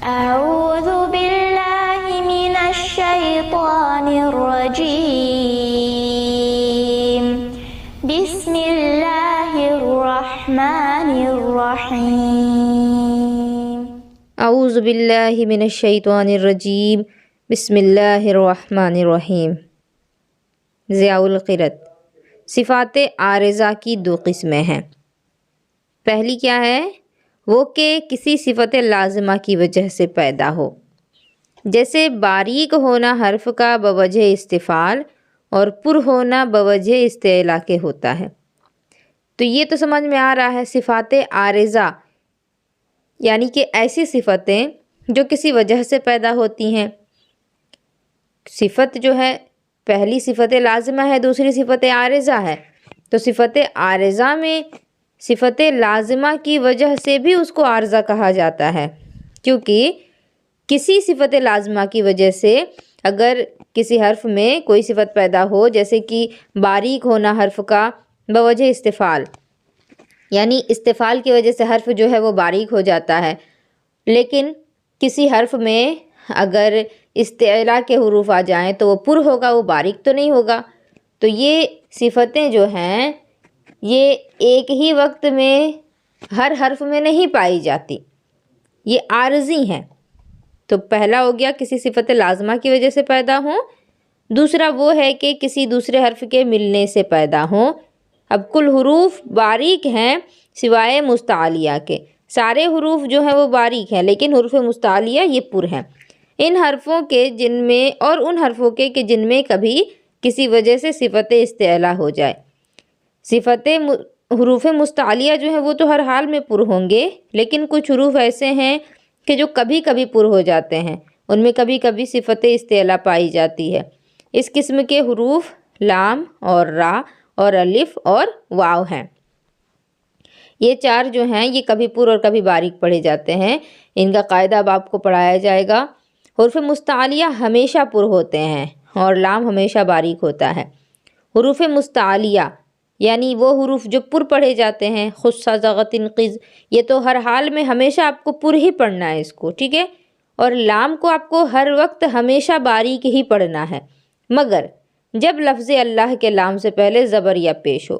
أعوذ بالله من الشيطان الرجيم بسم الله الرحمن الرحيم اعوذ باللہ من الشیطان الرجیم بسم اللہ الرحمن الرحیم۔ ضیاء القرۃ۔ صفات عارضہ کی دو قسمیں ہیں۔ پہلی کیا ہے؟ وہ کہ کسی صفت لازمہ کی وجہ سے پیدا ہو، جیسے باریک ہونا حرف کا بوجہ استفعال اور پر ہونا بوجہ استعلاء کے ہوتا ہے۔ تو یہ تو سمجھ میں آ رہا ہے صفات عارضہ یعنی کہ ایسی صفتیں جو کسی وجہ سے پیدا ہوتی ہیں۔ صفت جو ہے پہلی صفت لازمہ ہے، دوسری صفت عارضہ ہے۔ تو صفت عارضہ میں صفت لازمہ کی وجہ سے بھی اس کو عارضہ کہا جاتا ہے، کیونکہ کسی صفت لازمہ کی وجہ سے اگر کسی حرف میں کوئی صفت پیدا ہو، جیسے کہ باریک ہونا حرف کا بوجہ استفعال، یعنی استفعال کی وجہ سے حرف جو ہے وہ باریک ہو جاتا ہے، لیکن کسی حرف میں اگر استعلاء کے حروف آ جائیں تو وہ پر ہوگا، وہ باریک تو نہیں ہوگا۔ تو یہ صفتیں جو ہیں یہ ایک ہی وقت میں ہر حرف میں نہیں پائی جاتی، یہ عارضی ہیں۔ تو پہلا ہو گیا کسی صفت لازمہ کی وجہ سے پیدا ہوں، دوسرا وہ ہے کہ کسی دوسرے حرف کے ملنے سے پیدا ہوں۔ اب کل حروف باریک ہیں سوائے مستعلیہ کے، سارے حروف جو ہیں وہ باریک ہیں، لیکن حروف مستعلیہ یہ پر ہیں۔ ان حرفوں کے جن میں اور ان حرفوں کے کہ جن میں کبھی کسی وجہ سے صفت استعلاء ہو جائے۔ حروف مستعلیہ جو ہیں وہ تو ہر حال میں پر ہوں گے، لیکن کچھ حروف ایسے ہیں کہ جو کبھی کبھی پر ہو جاتے ہیں، ان میں کبھی کبھی صفت استعلاء پائی جاتی ہے۔ اس قسم کے حروف لام اور را اور الف اور واو ہیں۔ یہ چار جو ہیں یہ کبھی پر اور کبھی باریک پڑھے جاتے ہیں۔ ان کا قاعدہ اب آپ کو پڑھایا جائے گا۔ حروف مستعلیہ ہمیشہ پر ہوتے ہیں اور لام ہمیشہ باریک ہوتا ہے۔ حروف مستعلیہ یعنی وہ حروف جو پر پڑھے جاتے ہیں، خص ضغط قز، یہ تو ہر حال میں ہمیشہ آپ کو پر ہی پڑھنا ہے اس کو، ٹھیک ہے؟ اور لام کو آپ کو ہر وقت ہمیشہ باریک ہی پڑھنا ہے، مگر جب لفظ اللہ کے لام سے پہلے زبر یا پیش ہو۔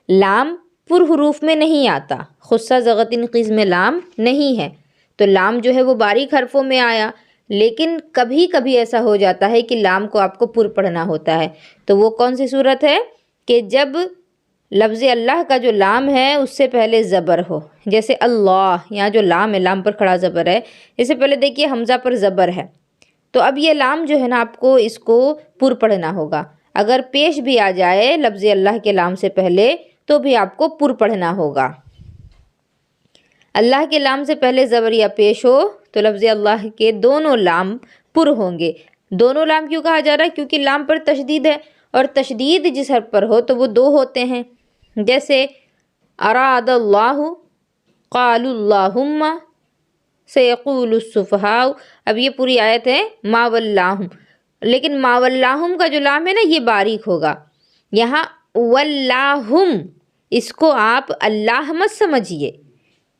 لام پر حروف میں نہیں آتا، خص ضغط قز میں لام نہیں ہے، تو لام جو ہے وہ باریک حرفوں میں آیا، لیکن کبھی کبھی ایسا ہو جاتا ہے کہ لام کو آپ کو پر پڑھنا ہوتا ہے۔ تو وہ کون سی صورت ہے کہ جب لفظ اللہ کا جو لام ہے اس سے پہلے زبر ہو، جیسے اللہ، یہاں جو لام ہے لام پر کھڑا زبر ہے، اس سے پہلے دیکھیے حمزہ پر زبر ہے، تو اب یہ لام جو ہے نا آپ کو اس کو پر پڑھنا ہوگا۔ اگر پیش بھی آ جائے لفظ اللہ کے لام سے پہلے تو بھی آپ کو پر پڑھنا ہوگا۔ اللہ کے لام سے پہلے زبر یا پیش ہو تو لفظ اللہ کے دونوں لام پر ہوں گے۔ دونوں لام کیوں کہا جا رہا ہے؟ کیونکہ لام پر تشدید ہے، اور تشدید جس حرف پر ہو تو وہ دو ہوتے ہیں، جیسے اراد اللہ، قالوا اللہم، سیقول السفہاء۔ اب یہ پوری آیت ہے ما ولاہم، لیکن ما ولاہم کا جو لام ہے نا یہ باریک ہوگا۔ یہاں ولاہم اس کو آپ اللہ مت سمجھیے،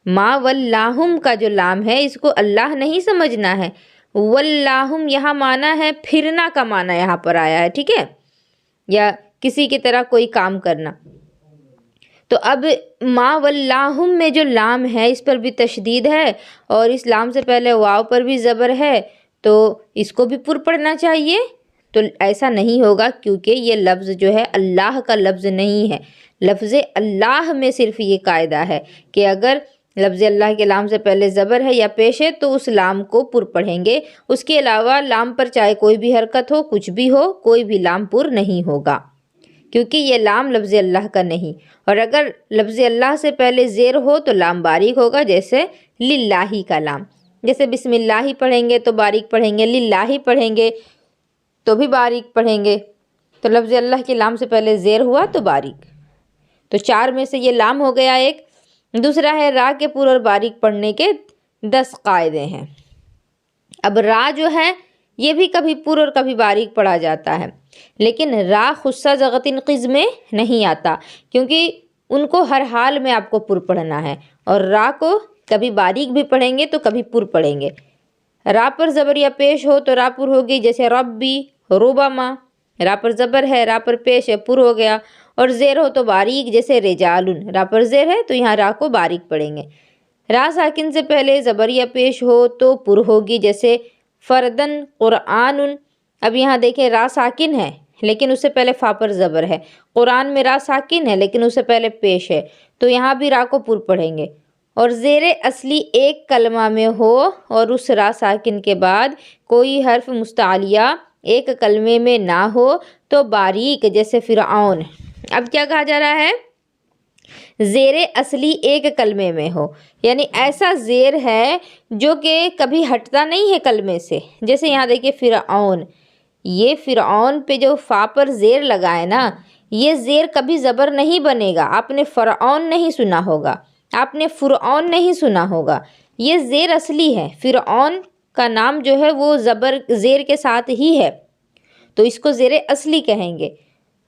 ما ولاہم کا جو لام ہے اس کو اللہ نہیں سمجھنا ہے۔ ولاہم یہاں معنی ہے پھرنا کا معنی یہاں پر آیا ہے، ٹھیک ہے؟ یا کسی کی طرح کوئی کام کرنا۔ تو اب ما ولاہم میں جو لام ہے اس پر بھی تشدید ہے، اور اس لام سے پہلے واو پر بھی زبر ہے، تو اس کو بھی پر پڑھنا چاہیے۔ تو ایسا نہیں ہوگا کیونکہ یہ لفظ جو ہے اللہ کا لفظ نہیں ہے۔ لفظ اللہ میں صرف یہ قاعدہ ہے کہ اگر لفظ اللہ کے لام سے پہلے زبر ہے یا پیش ہے تو اس لام کو پر پڑھیں گے، اس کے علاوہ لام پر چاہے کوئی بھی حرکت ہو، کچھ بھی ہو، کوئی بھی لام پر نہیں ہوگا، کیونکہ یہ لام لفظ اللہ کا نہیں۔ اور اگر لفظ اللہ سے پہلے زیر ہو تو لام باریک ہوگا، جیسے للہ کا لام، جیسے بسم اللہ پڑھیں گے تو باریک پڑھیں گے، للہ پڑھیں گے تو بھی باریک پڑھیں گے۔ تو لفظ اللہ کے لام سے پہلے زیر ہوا تو باریک۔ تو چار میں سے یہ لام ہو گیا ایک۔ دوسرا ہے را کے پر اور باریک پڑھنے کے 10 قاعدے ہیں۔ اب را جو ہے یہ بھی کبھی پر اور کبھی باریک پڑھا جاتا ہے، لیکن را خصہ ضغط قز میں نہیں آتا، کیونکہ ان کو ہر حال میں آپ کو پر پڑھنا ہے، اور را کو کبھی باریک بھی پڑھیں گے تو کبھی پر پڑھیں گے۔ را پر زبر یا پیش ہو تو را پر ہوگی، جیسے ربی، ربما، را پر زبر ہے، را پر پیش ہے، پر ہو گیا. اور زیر ہو تو باریک، جیسے رجالن، را پر زیر ہے تو یہاں را کو باریک پڑھیں گے. را ساکن سے پہلے زبر یا پیش ہو تو پر ہوگی، جیسے فردن، قرآن. اب یہاں دیکھیں را ساکن ہے لیکن اس سے پہلے فا پر زبر ہے. قرآن میں را ساکن ہے لیکن اس سے پہلے پیش ہے تو یہاں بھی را کو پر پڑھیں گے. اور زیر اصلی ایک کلمہ میں ہو اور اس را ساکن کے بعد کوئی حرف مستعلیہ ایک کلمے میں نہ ہو تو باریک، جیسے فرعون. اب کیا کہا جا رہا ہے؟ زیر اصلی ایک کلمے میں ہو، یعنی ایسا زیر ہے جو کہ کبھی ہٹتا نہیں ہے کلمے سے. جیسے یہاں دیکھیے فرعون، یہ فرعون پہ جو فا پر زیر لگا ہے نا، یہ زیر کبھی زبر نہیں بنے گا. آپ نے فرعون نہیں سنا ہوگا، آپ نے فرعون نہیں سنا ہوگا، یہ زیر اصلی ہے. فرعون کا نام جو ہے وہ زیر کے ساتھ ہی ہے تو اس کو زیر اصلی کہیں گے.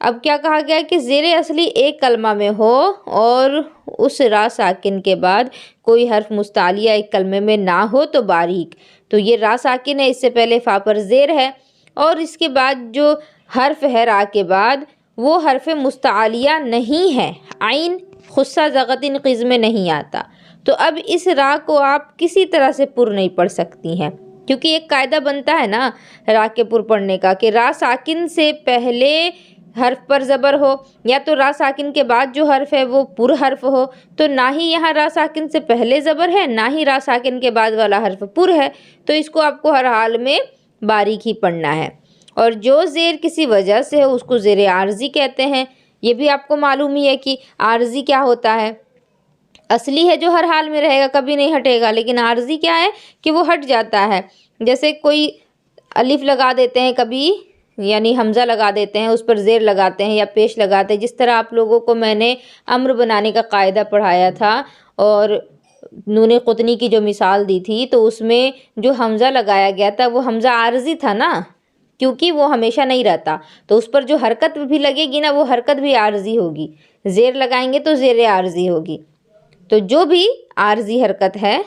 اب کیا کہا گیا کہ زیر اصلی ایک کلمہ میں ہو اور اس را ساکن کے بعد کوئی حرف مستعلیہ ایک کلمے میں نہ ہو تو باریک. تو یہ را ساکن ہے، اس سے پہلے فا پر زیر ہے اور اس کے بعد جو حرف ہے را کے بعد وہ حرف مستعلیہ نہیں ہے. عین خصہ زغتن قز میں نہیں آتا. تو اب اس را کو آپ کسی طرح سے پر نہیں پڑھ سکتی ہیں، کیونکہ ایک قاعدہ بنتا ہے نا را کے پر پڑھنے کا کہ را ساکن سے پہلے حرف پر زبر ہو یا تو را ساکن کے بعد جو حرف ہے وہ پر حرف ہو. تو نہ ہی یہاں را ساکن سے پہلے زبر ہے، نہ ہی را ساکن کے بعد والا حرف پر ہے، تو اس کو آپ کو ہر حال میں باریک ہی پڑھنا ہے. اور جو زیر کسی وجہ سے ہو اس کو زیر عارضی کہتے ہیں. یہ بھی آپ کو معلوم ہی ہے کہ عارضی کیا ہوتا ہے. اصلی ہے جو ہر حال میں رہے گا، کبھی نہیں ہٹے گا، لیکن عارضی کیا ہے کہ وہ ہٹ جاتا ہے. جیسے کوئی الف لگا دیتے ہیں کبھی، یعنی حمزہ لگا دیتے ہیں، اس پر زیر لگاتے ہیں یا پیش لگاتے ہیں. جس طرح آپ لوگوں کو میں نے امر بنانے کا قاعدہ پڑھایا تھا اور نون قطنی کی جو مثال دی تھی تو اس میں جو حمزہ لگایا گیا تھا وہ حمزہ عارضی تھا نا، کیونکہ وہ ہمیشہ نہیں رہتا تو اس پر جو حرکت بھی لگے گی نا وہ حرکت بھی عارضی ہوگی. زیر لگائیں گے تو زیر عارضی ہوگی. تو جو بھی عارضی حرکت ہے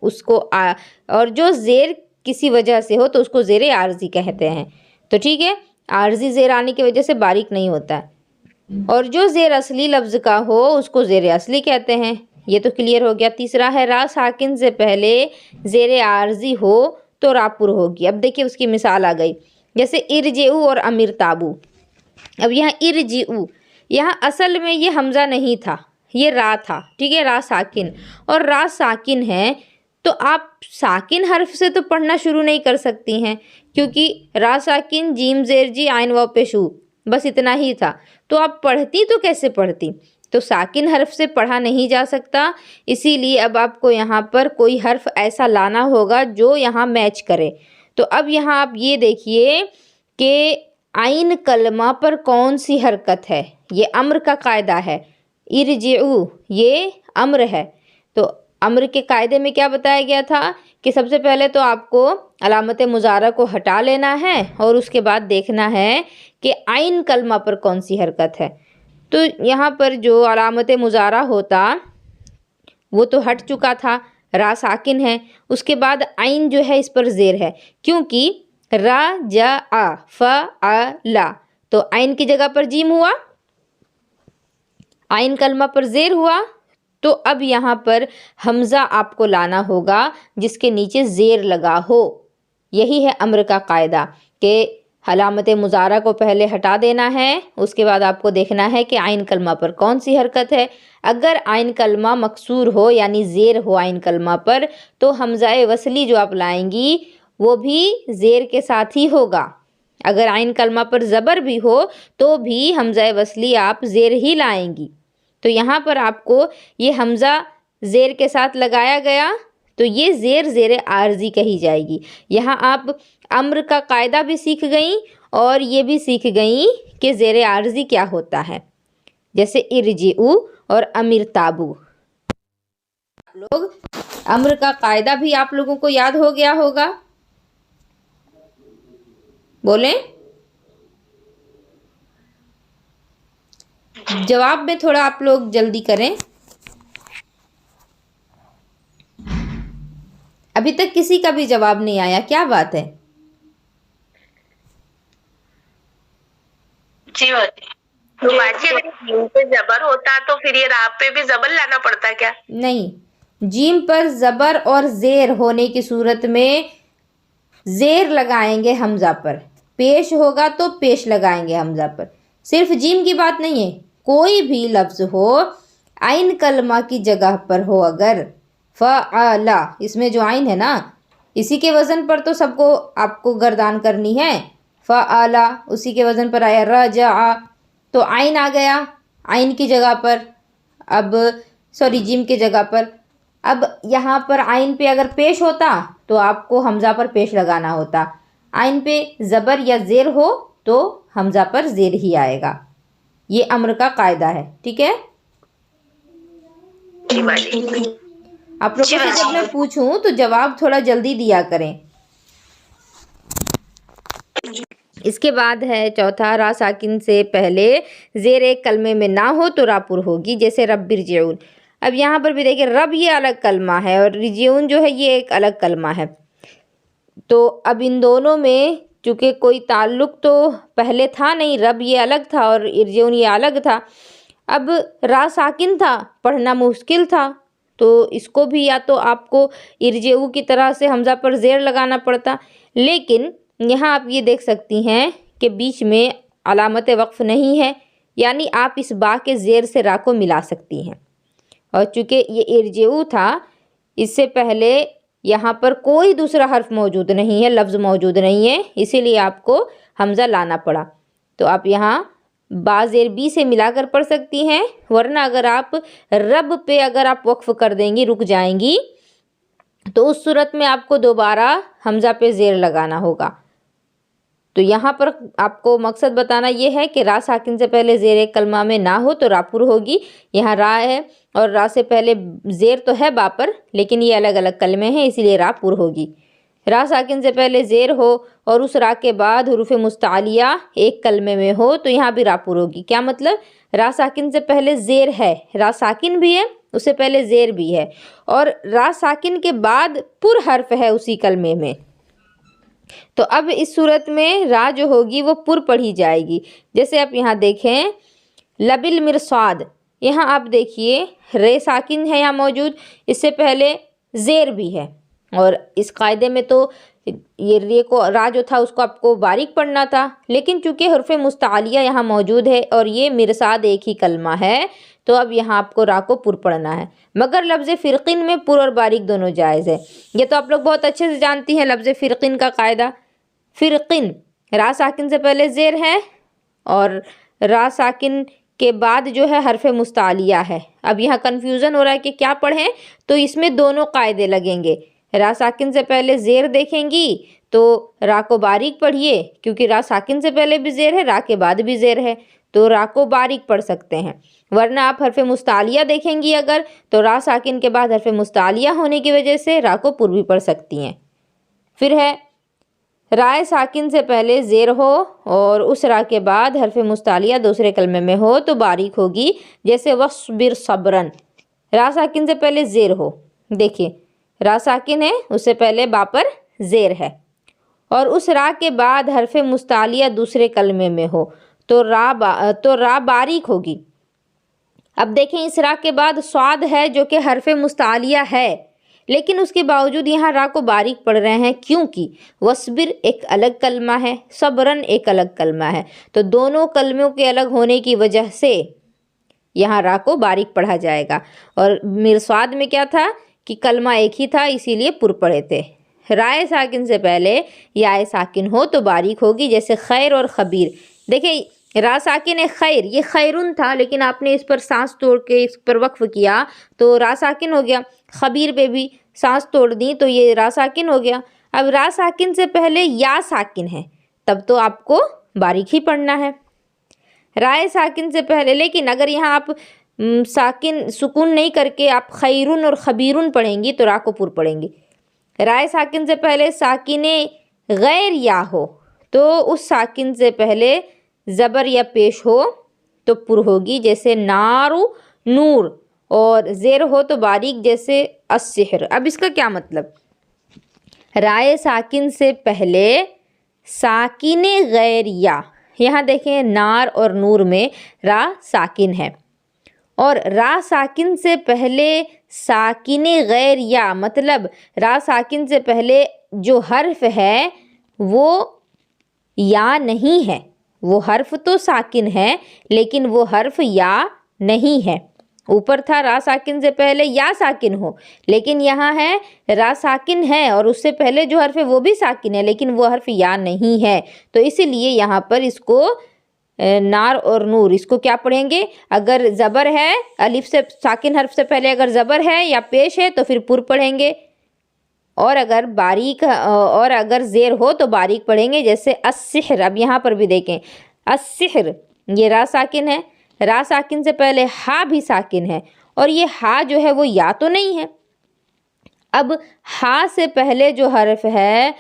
اس کو اور جو زیر کسی وجہ سے ہو تو اس کو زیر عارضی کہتے ہیں. تو ٹھیک ہے، عارضی زیر آنے کی وجہ سے باریک نہیں ہوتا ہے. اور جو زیر اصلی لفظ کا ہو اس کو زیر اصلی کہتے ہیں. یہ تو کلیئر ہو گیا. تیسرا ہے را ساکن سے پہلے زیر عارضی ہو تو را پر ہوگی. اب دیکھیے اس کی مثال آ گئی، جیسے ارجعو اور امر تابو. اب یہاں ارجعو، یہاں اصل میں یہ حمزہ نہیں تھا، یہ را تھا. ٹھیک ہے، را ساکن، اور را ساکن ہے تو آپ ساکن حرف سے تو پڑھنا شروع نہیں کر سکتی ہیں، کیونکہ را ساکن جیم زیر جی عین واو پیشو بس اتنا ہی تھا. تو آپ پڑھتی تو کیسے پڑھتی؟ تو ساکن حرف سے پڑھا نہیں جا سکتا، اسی لیے اب آپ کو یہاں پر کوئی حرف ایسا لانا ہوگا جو یہاں میچ کرے. تو اب یہاں آپ یہ دیکھیے کہ عین کلمہ پر کون سی حرکت ہے. یہ امر کا قاعدہ ہے. ارجعو یہ امر ہے، تو امر کے قاعدے میں کیا بتایا گیا تھا کہ سب سے پہلے تو آپ کو علامت مضارع کو ہٹا لینا ہے اور اس کے بعد دیکھنا ہے کہ عین کلمہ پر کون سی حرکت ہے. تو یہاں پر جو علامت مضارع ہوتا وہ تو ہٹ چکا تھا، را ساکن ہے. اس کے بعد عین جو ہے اس پر زیر ہے، کیونکہ را جا فعلا تو عین کی جگہ پر جیم ہوا، عین کلمہ پر زیر ہوا. تو اب یہاں پر حمزہ آپ کو لانا ہوگا جس کے نیچے زیر لگا ہو. یہی ہے امر کا قاعدہ کہ علامت مضارع کو پہلے ہٹا دینا ہے، اس کے بعد آپ کو دیکھنا ہے کہ عین کلمہ پر کون سی حرکت ہے. اگر عین کلمہ مکسور ہو یعنی زیر ہو عین کلمہ پر تو حمزہ وصلی جو آپ لائیں گی وہ بھی زیر کے ساتھ ہی ہوگا. اگر عین کلمہ پر زبر بھی ہو تو بھی حمزہ وصلی آپ زیر ہی لائیں گی. تو یہاں پر آپ کو یہ حمزہ زیر کے ساتھ لگایا گیا تو یہ زیر عارضی کہی جائے گی. یہاں آپ امر کا قاعدہ بھی سیکھ گئیں اور یہ بھی سیکھ گئیں کہ زیر عارضی کیا ہوتا ہے. جیسے ارجعو اور امر تابو، لوگ امر کا قاعدہ بھی آپ لوگوں کو یاد ہو گیا ہوگا. بولیں جواب میں تھوڑا آپ لوگ جلدی کریں. ابھی تک کسی کا بھی جواب نہیں آیا، کیا بات ہے؟ جی باجی، تو باجی اگر جیم پہ زبر ہوتا تو پھر یہ را پہ بھی زبر لانا پڑتا کیا؟ نہیں، جیم پر زبر اور زیر ہونے کی صورت میں زیر لگائیں گے حمزہ پر، پیش ہوگا تو پیش لگائیں گے حمزہ پر۔ صرف جیم کی بات نہیں ہے، کوئی بھی لفظ ہو عین کلمہ کی جگہ پر ہو، اگر فعلا، اس میں جو عین ہے نا اسی کے وزن پر تو سب کو آپ کو گردان کرنی ہے، فعلا اسی کے وزن پر آیا، رجع تو عین آ گیا عین کی جگہ پر، اب جیم کی جگہ پر۔ اب یہاں پر عین پہ اگر پیش ہوتا تو آپ کو حمزہ پر پیش لگانا ہوتا، عین پہ زبر یا زیر ہو تو حمزہ پر زیر ہی آئے گا، یہ امر کا قاعدہ ہے، ٹھیک ہے؟ آپ لوگوں سے جب میں پوچھوں تو جواب تھوڑا جلدی دیا کریں۔ اس کے بعد ہے چوتھا، را ساکن سے پہلے زیر ایک کلمے میں نہ ہو تو را پر ہوگی، جیسے رب ارجعون۔ اب یہاں پر بھی دیکھیں، رب یہ الگ کلمہ ہے اور رجعون جو ہے یہ ایک الگ کلمہ ہے، تو اب ان دونوں میں چونکہ کوئی تعلق تو پہلے تھا نہیں، رب یہ الگ تھا اور ارجعون یہ الگ تھا، اب را ساکن تھا، پڑھنا مشکل تھا، تو اس کو بھی یا تو آپ کو ارجعو کی طرح سے حمزہ پر زیر لگانا پڑتا، لیکن یہاں آپ یہ دیکھ سکتی ہیں کہ بیچ میں علامت وقف نہیں ہے، یعنی آپ اس با کے زیر سے را کو ملا سکتی ہیں، اور چونکہ یہ ارجعو تھا اس سے پہلے یہاں پر کوئی دوسرا حرف موجود نہیں ہے، لفظ موجود نہیں ہے، اسی لیے آپ کو حمزہ لانا پڑا، تو آپ یہاں با زیر بی سے ملا کر پڑھ سکتی ہیں، ورنہ اگر آپ رب پہ اگر آپ وقف کر دیں گی، رک جائیں گی، تو اس صورت میں آپ کو دوبارہ حمزہ پہ زیر لگانا ہوگا۔ تو یہاں پر آپ کو مقصد بتانا یہ ہے کہ را ساکن سے پہلے زیر ایک کلمہ میں نہ ہو تو را پر ہوگی، یہاں را ہے اور را سے پہلے زیر تو ہے با پر، لیکن یہ الگ الگ کلمے ہیں، اسی لیے را پر ہوگی۔ را ساکن سے پہلے زیر ہو اور اس را کے بعد حروف مستعلیہ ایک کلمے میں ہو تو یہاں بھی را پر ہوگی۔ کیا مطلب؟ را ساکن سے پہلے زیر ہے، را ساکن بھی ہے، اس سے پہلے زیر بھی ہے، اور را ساکن کے بعد پر حرف ہے اسی کلمے میں، تو اب اس صورت میں را جو ہوگی وہ پر پڑھی جائے گی، جیسے آپ یہاں دیکھیں لبل مرصاد، یہاں آپ دیکھیے رے ساکن ہے یہاں موجود، اس سے پہلے زیر بھی ہے، اور اس قاعدے میں تو یہ رے کو را جو تھا اس کو آپ کو باریک پڑھنا تھا، لیکن چونکہ حرف مستعلیہ یہاں موجود ہے اور یہ مرصاد ایک ہی کلمہ ہے تو اب یہاں آپ کو را کو پر پڑھنا ہے، مگر لفظ فرقین میں پر اور باریک دونوں جائز ہے، یہ تو آپ لوگ بہت اچھے سے جانتی ہیں لفظ فرقین کا قاعدہ۔ فرقین را ساکن سے پہلے زیر ہے اور را ساکن کے بعد جو ہے حرف مستعلیہ ہے، اب یہاں کنفیوژن ہو رہا ہے کہ کیا پڑھیں، تو اس میں دونوں قاعدے لگیں گے، را ساکن سے پہلے زیر دیکھیں گی تو را کو باریک پڑھیے، کیونکہ را ساکن سے پہلے بھی زیر ہے، را کے بعد بھی زیر ہے، تو را کو باریک پڑھ سکتے ہیں، ورنہ آپ حرف مستعلیہ دیکھیں گی اگر تو را ساکن کے بعد حرف مستعلیہ ہونے کی وجہ سے را کو پر بھی پڑھ سکتی ہیں۔ پھر ہے رائے ساکن سے پہلے زیر ہو اور اس را کے بعد حرف مستعلیہ دوسرے کلمے میں ہو تو باریک ہوگی، جیسے وصبر صبرن، را ساکن سے پہلے زیر ہو، دیکھیے را ساکن ہے اس سے پہلے با پر زیر ہے، اور اس را کے بعد حرف مستعلیہ دوسرے کلمے میں ہو تو را باریک ہوگی۔ اب دیکھیں اس را کے بعد صاد ہے جو کہ حرف مستعلیہ ہے، لیکن اس کے باوجود یہاں را کو باریک پڑھ رہے ہیں، کیونکہ وصبر ایک الگ کلمہ ہے، صبرن ایک الگ کلمہ ہے، تو دونوں کلموں کے الگ ہونے کی وجہ سے یہاں را کو باریک پڑھا جائے گا، اور مرصاد میں کیا تھا کہ کلمہ ایک ہی تھا اسی لیے پر پڑھے تھے۔ رائے ساکن سے پہلے یا ساکن ہو تو باریک ہوگی، جیسے خیر اور خبیر، دیکھیں را ساکن ہے خیر، یہ خیرن تھا لیکن آپ نے اس پر سانس توڑ کے اس پر وقف کیا تو را ساکن ہو گیا، خبیر پہ بھی سانس توڑ دی تو یہ را ساکن ہو گیا۔ اب را ساکن سے پہلے یا ساکن ہے تب تو آپ کو باریک ہی پڑھنا ہے، رائے ساکن سے پہلے، لیکن اگر یہاں آپ ساکن سکون نہیں کر کے آپ خیرن اور خبیرن پڑھیں گی تو را کو پر پڑھیں گی۔ رائے ساکن سے پہلے ساکن غیر یا ہو تو اس ساکن سے پہلے زبر یا پیش ہو تو پر ہوگی، جیسے نارو نور، اور زیر ہو تو باریک، جیسے السحر۔ اب اس کا کیا مطلب؟ رائے ساکن سے پہلے ساکن غیر یا، یہاں دیکھیں نار اور نور میں را ساکن ہے، اور را ساکن سے پہلے ساکن غیر یا مطلب را ساکن سے پہلے جو حرف ہے وہ یا نہیں ہے، وہ حرف تو ساکن ہے لیکن وہ حرف یا نہیں ہے۔ اوپر تھا را ساکن سے پہلے یا ساکن ہو، لیکن یہاں ہے را ساکن ہے اور اس سے پہلے جو حرف ہے وہ بھی ساکن ہے لیکن وہ حرف یا نہیں ہے، تو اسی لیے یہاں پر اس کو نار اور نور اس کو کیا پڑھیں گے؟ اگر زبر ہے الف سے ساکن حرف سے پہلے اگر زبر ہے یا پیش ہے تو پھر پر پڑھیں گے، اور اگر زیر ہو تو باریک پڑھیں گے، جیسے السحر۔ اب یہاں پر بھی دیکھیں السحر، یہ را ساکن ہے، را ساکن سے پہلے ہا بھی ساکن ہے، اور یہ ہا جو ہے وہ یا تو نہیں ہے۔ اب ہا سے پہلے جو حرف ہے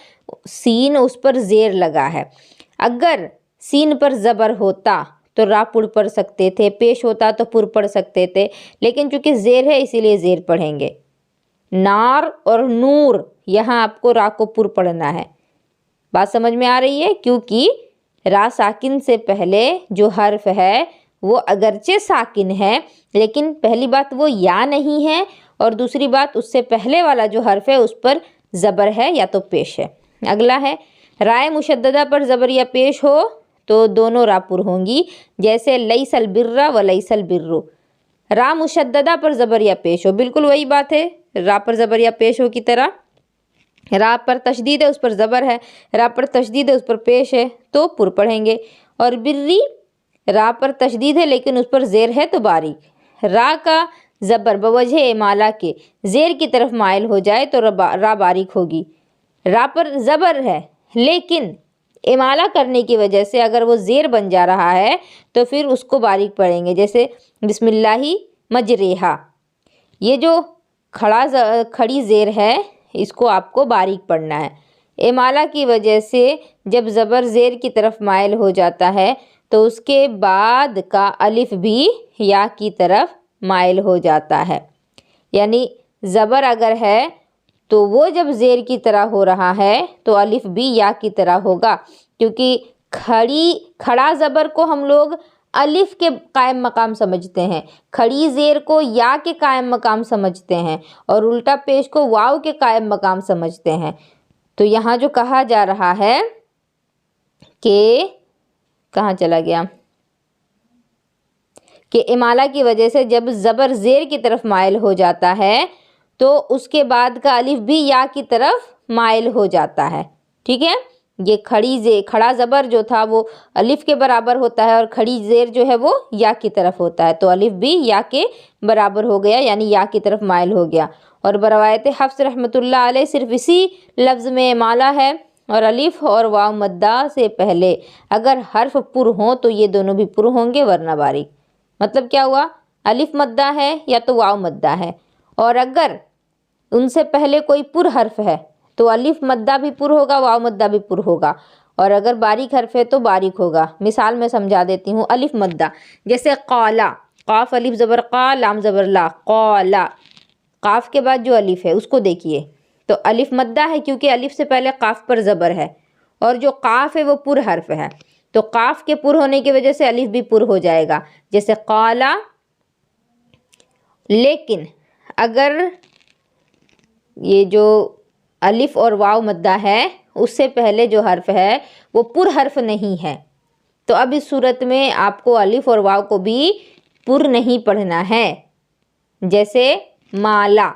سین، اس پر زیر لگا ہے، اگر سین پر زبر ہوتا تو را پر پڑھ سکتے تھے، پیش ہوتا تو پر پڑھ سکتے تھے، لیکن چونکہ زیر ہے اسی لیے زیر پڑھیں گے۔ نار اور نور، یہاں آپ کو را کو پر پڑھنا ہے۔ بات سمجھ میں آ رہی ہے؟ کیونکہ را ساکن سے پہلے جو حرف ہے وہ اگرچہ ساکن ہے لیکن پہلی بات وہ یا نہیں ہے، اور دوسری بات اس سے پہلے والا جو حرف ہے اس پر زبر ہے یا تو پیش ہے۔ اگلا ہے رائے مشددہ پر زبر یا پیش ہو تو دونوں را پر ہوں گی، جیسے لیس البر و لیس البر۔ را مشددہ پر زبر یا پیش ہو، بالکل وہی بات ہے را پر زبر یا پیش ہو کی طرح۔ را پر تشدید ہے اس پر زبر ہے، را پر تشدید ہے اس پر پیش ہے تو پر پڑھیں گے، اور بری را پر تشدید ہے لیکن اس پر زیر ہے تو باریک۔ را کا زبر بوجہ امالہ کے زیر کی طرف مائل ہو جائے تو را باریک ہوگی۔ را پر زبر ہے لیکن امالہ کرنے کی وجہ سے اگر وہ زیر بن جا رہا ہے تو پھر اس کو باریک پڑھیں گے، جیسے بسم اللہ مجریہا۔ یہ جو کھڑی زیر ہے اس کو آپ کو باریک پڑھنا ہے۔ امالہ کی وجہ سے جب زبر زیر کی طرف مائل ہو جاتا ہے تو اس کے بعد کا الف بھی یا کی طرف مائل ہو جاتا ہے، یعنی زبر اگر ہے تو وہ جب زیر کی طرح ہو رہا ہے تو الف بھی یا کی طرح ہوگا، کیونکہ کھڑا زبر کو ہم لوگ الف کے قائم مقام سمجھتے ہیں، کھڑی زیر کو یا کے قائم مقام سمجھتے ہیں، اور الٹا پیش کو واو کے قائم مقام سمجھتے ہیں۔ تو یہاں جو کہا جا رہا ہے کہ کہاں چلا گیا کہ امالہ کی وجہ سے جب زبر زیر کی طرف مائل ہو جاتا ہے تو اس کے بعد کا الف بھی یا کی طرف مائل ہو جاتا ہے، ٹھیک ہے؟ یہ کھڑا زبر جو تھا وہ الف کے برابر ہوتا ہے اور کھڑی زیر جو ہے وہ یا کی طرف ہوتا ہے، تو الف بھی یا کے برابر ہو گیا، یعنی یا کی طرف مائل ہو گیا۔ اور بروایت حفص رحمۃ اللہ علیہ صرف اسی لفظ میں امالہ ہے، اور الف اور واو مدہ سے پہلے اگر حرف پر ہوں تو یہ دونوں بھی پر ہوں گے ورنہ باریک۔ مطلب کیا ہوا؟ الف مدہ ہے یا تو واو مدہ ہے، اور اگر ان سے پہلے کوئی پر حرف ہے تو الف مدہ بھی پر ہوگا، واو مدہ بھی پر ہوگا، اور اگر باریک حرف ہے تو باریک ہوگا۔ مثال میں سمجھا دیتی ہوں، الف مدہ جیسے قالا، قاف الف زبر قا، لام زبر لا، قالا، قاف کے بعد جو الف ہے اس کو دیکھیے تو الف مدہ ہے کیونکہ الف سے پہلے قاف پر زبر ہے، اور جو قاف ہے وہ پر حرف ہے، تو قاف کے پر ہونے کی وجہ سے الف بھی پر ہو جائے گا، جیسے قالا۔ لیکن اگر یہ جو الف اور واو مدہ ہے اس سے پہلے جو حرف ہے وہ پر حرف نہیں ہے تو اب اس صورت میں آپ کو الف اور واو کو بھی پر نہیں پڑھنا ہے، جیسے مالا،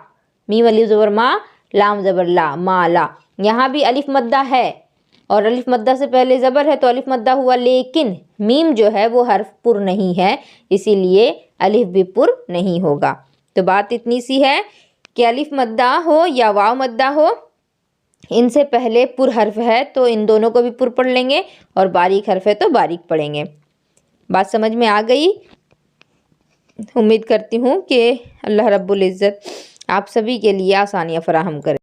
میم الف زبر ما، لام زبر لا، مالا۔ یہاں بھی الف مدہ ہے اور الف مدہ سے پہلے زبر ہے تو الف مدہ ہوا، لیکن میم جو ہے وہ حرف پر نہیں ہے، اسی لیے الف بھی پر نہیں ہوگا۔ تو بات اتنی سی ہے کہ الف مدہ ہو یا واو مدہ ہو، ان سے پہلے پر حرف ہے تو ان دونوں کو بھی پر پڑھ لیں گے، اور باریک حرف ہے تو باریک پڑھیں گے۔ بات سمجھ میں آ گئی؟ امید کرتی ہوں کہ اللہ رب العزت آپ سبھی کے لیے آسانیاں فراہم کرے۔